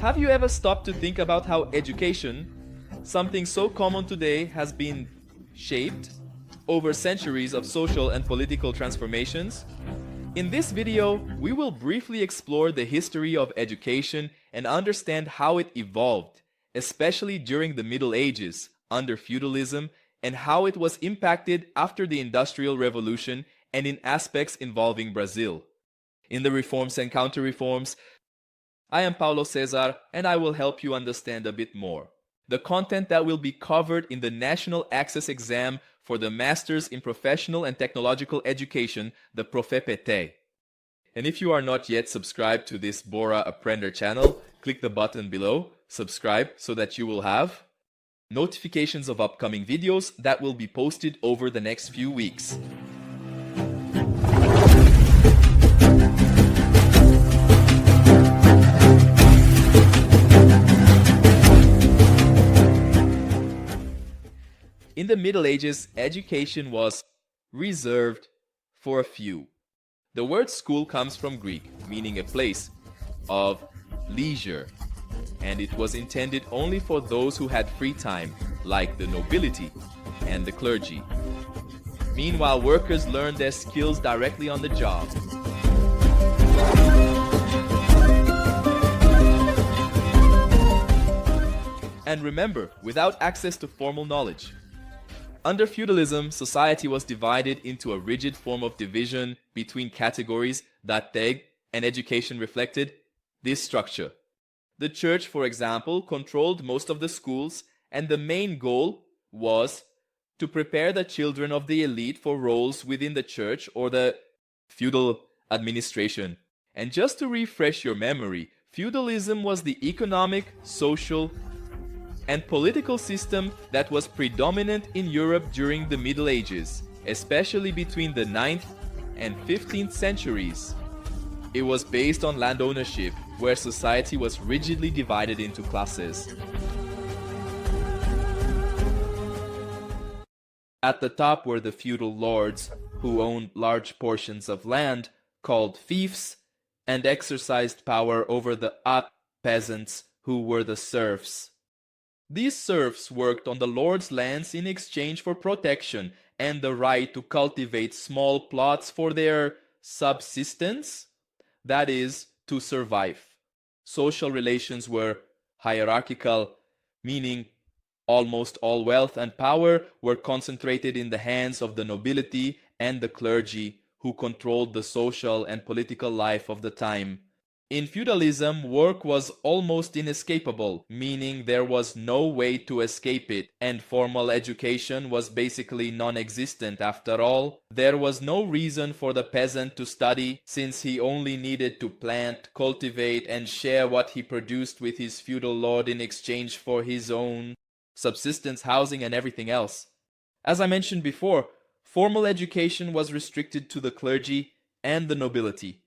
Have you ever stopped to think about how education, something so common today, has been shaped over centuries of social and political transformations? In this video, we will briefly explore the history of education and understand how it evolved, especially during the Middle Ages, under feudalism, and how it was impacted after the Industrial Revolution and in aspects involving Brazil. In the Reforms and Counter-Reforms, I am Paulo Cesar, and I will help you understand a bit more. The content that will be covered in the National Access Exam for the Masters in Professional and Technological Education, the ProfePT. And if you are not yet subscribed to this Bora Aprender channel, click the button below, subscribe, so that you will have notifications of upcoming videos that will be posted over the next few weeks. In the Middle Ages, education was reserved for a few. The word school comes from Greek, meaning a place of leisure, and it was intended only for those who had free time, like the nobility and the clergy. Meanwhile, workers learned their skills directly on the job. And remember, without access to formal knowledge. Under feudalism, society was divided into a rigid form of division between categories that tag, and education reflected this structure. The church, for example, controlled most of the schools, and the main goal was to prepare the children of the elite for roles within the church or the feudal administration. And just to refresh your memory, feudalism was the economic, social, and political system that was predominant in Europe during the Middle Ages, especially between the 9th and 15th centuries. It was based on land ownership, where society was rigidly divided into classes. At the top were the feudal lords, who owned large portions of land, called fiefs, and exercised power over the peasants, who were the serfs. These serfs worked on the lord's lands in exchange for protection and the right to cultivate small plots for their subsistence, that is, to survive. Social relations were hierarchical, meaning almost all wealth and power were concentrated in the hands of the nobility and the clergy, who controlled the social and political life of the time. In feudalism, work was almost inescapable, meaning there was no way to escape it, and formal education was basically non-existent. After all, there was no reason for the peasant to study, since he only needed to plant, cultivate, and share what he produced with his feudal lord in exchange for his own subsistence, housing, and everything else. As I mentioned before, formal education was restricted to the clergy and the nobility,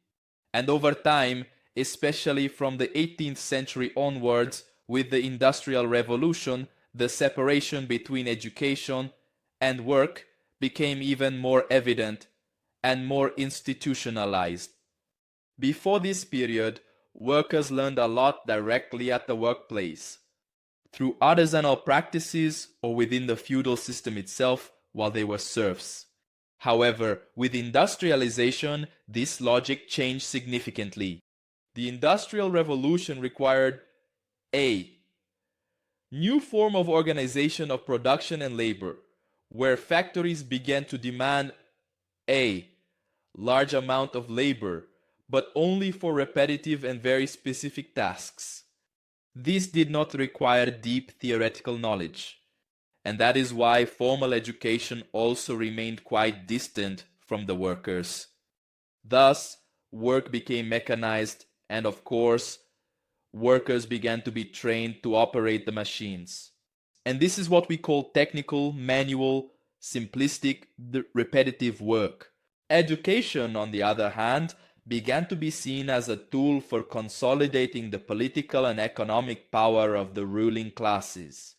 and over time, especially from the 18th century onwards, with the Industrial Revolution, the separation between education and work became even more evident and more institutionalized. Before this period, workers learned a lot directly at the workplace, through artisanal practices or within the feudal system itself while they were serfs. However, with industrialization, this logic changed significantly. The Industrial Revolution required a new form of organization of production and labor, where factories began to demand a large amount of labor, but only for repetitive and very specific tasks. This did not require deep theoretical knowledge, and that is why formal education also remained quite distant from the workers. Thus, work became mechanized, and of course, workers began to be trained to operate the machines. And this is what we call technical, manual, simplistic, repetitive work. Education, on the other hand, began to be seen as a tool for consolidating the political and economic power of the ruling classes.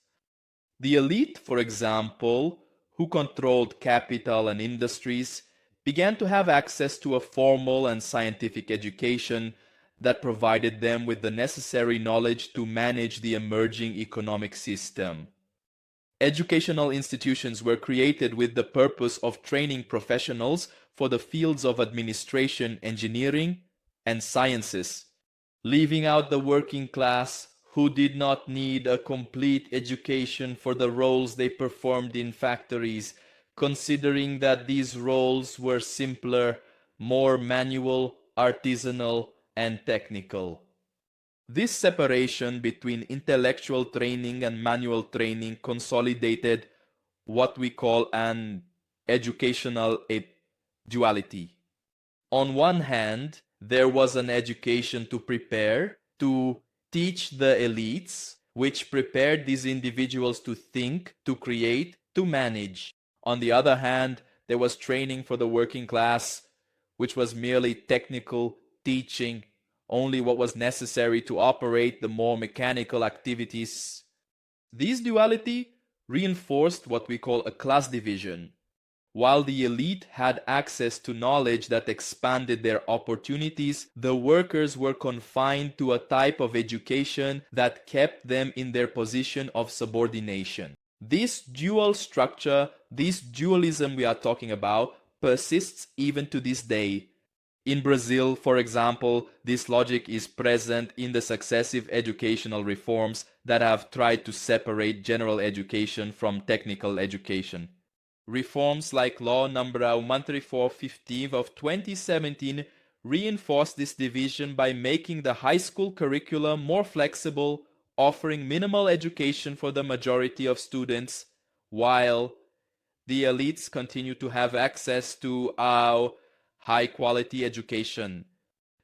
The elite, for example, who controlled capital and industries, began to have access to a formal and scientific education that provided them with the necessary knowledge to manage the emerging economic system. Educational institutions were created with the purpose of training professionals for the fields of administration, engineering, and sciences, leaving out the working class who did not need a complete education for the roles they performed in factories, considering that these roles were simpler, more manual, artisanal, and technical. This separation between intellectual training and manual training consolidated what we call an educational duality. On one hand, there was an education to prepare, to teach the elites, which prepared these individuals to think, to create, to manage. On the other hand, there was training for the working class, which was merely technical, teaching only what was necessary to operate the more mechanical activities. This duality reinforced what we call a class division. While the elite had access to knowledge that expanded their opportunities, the workers were confined to a type of education that kept them in their position of subordination. This dual structure, this dualism we are talking about, persists even to this day. In Brazil, for example, this logic is present in the successive educational reforms that have tried to separate general education from technical education. Reforms like Law number 13415 of 2017 reinforced this division by making the high school curriculum more flexible, offering minimal education for the majority of students, while the elites continue to have access to high-quality education.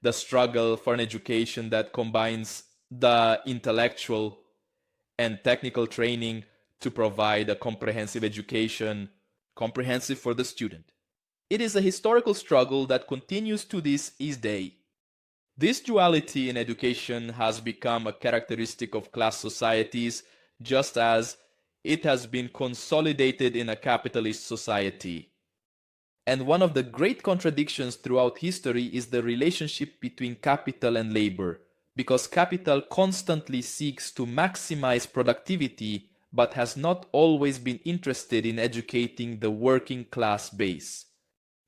The struggle for an education that combines the intellectual and technical training to provide a comprehensive education, comprehensive for the student. It is a historical struggle that continues to this day. This duality in education has become a characteristic of class societies, just as it has been consolidated in a capitalist society. And one of the great contradictions throughout history is the relationship between capital and labor, because capital constantly seeks to maximize productivity but has not always been interested in educating the working class base.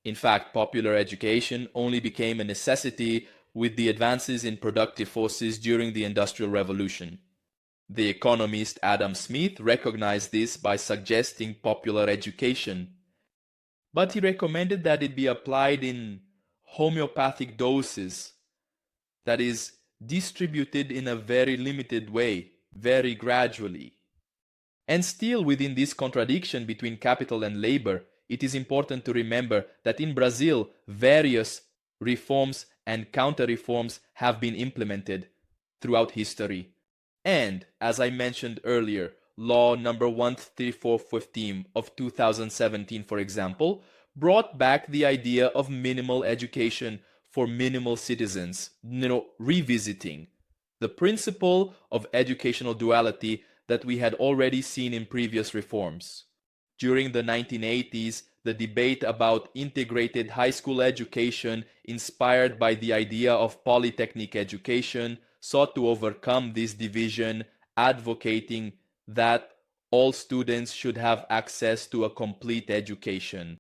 In fact, popular education only became a necessity with the advances in productive forces during the Industrial Revolution. The economist Adam Smith recognized this by suggesting popular education, but he recommended that it be applied in homeopathic doses, that is, distributed in a very limited way, very gradually. And still within this contradiction between capital and labor, it is important to remember that in Brazil, various reforms and counter-reforms have been implemented throughout history. And, as I mentioned earlier, Law number 13415 of 2017, for example, brought back the idea of minimal education for minimal citizens, revisiting the principle of educational duality that we had already seen in previous reforms. During the 1980s, the debate about integrated high school education, inspired by the idea of polytechnic education, sought to overcome this division, advocating that all students should have access to a complete education,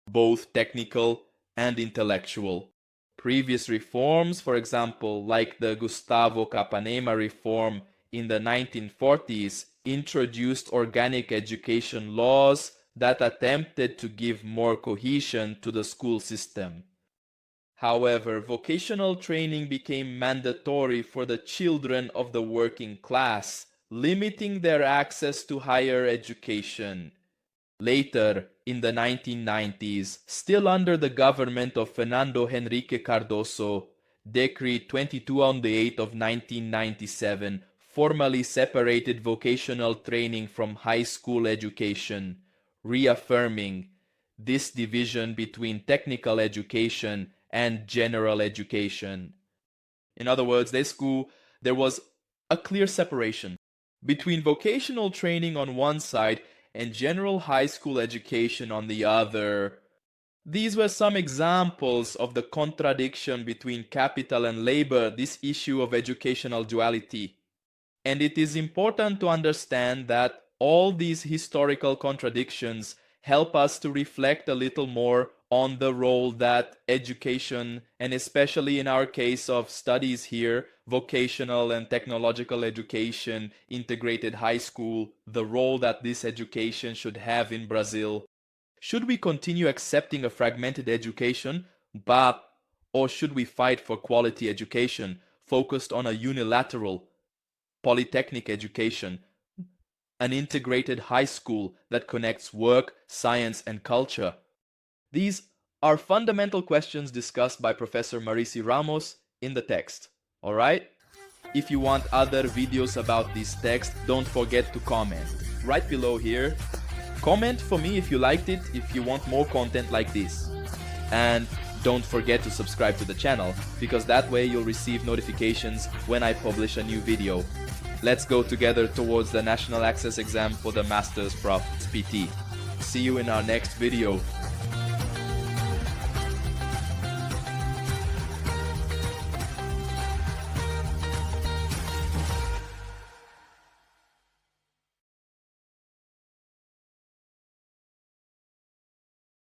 both technical and intellectual. Previous reforms, for example, like the Gustavo Capanema reform in the 1940s, introduced organic education laws that attempted to give more cohesion to the school system. However, vocational training became mandatory for the children of the working class, limiting their access to higher education. Later, in the 1990s, still under the government of Fernando Henrique Cardoso, Decree 22 on the 8th of 1997 formally separated vocational training from high school education, reaffirming this division between technical education and general education. In other words, there was a clear separation between vocational training on one side and general high school education on the other. These were some examples of the contradiction between capital and labor, this issue of educational duality. And it is important to understand that all these historical contradictions help us to reflect a little more on the role that education, and especially in our case of studies here, vocational and technological education, integrated high school, the role that this education should have in Brazil. Should we continue accepting a fragmented education, or should we fight for quality education focused on a unilateral polytechnic education, an integrated high school that connects work, science, and culture? These are fundamental questions discussed by Professor Marici Ramos in the text. Alright? If you want other videos about this text, don't forget to comment. Right below here, comment for me if you liked it, if you want more content like this. And don't forget to subscribe to the channel, because that way you'll receive notifications when I publish a new video. Let's go together towards the National Access Exam for the Masters Prof PT. See you in our next video.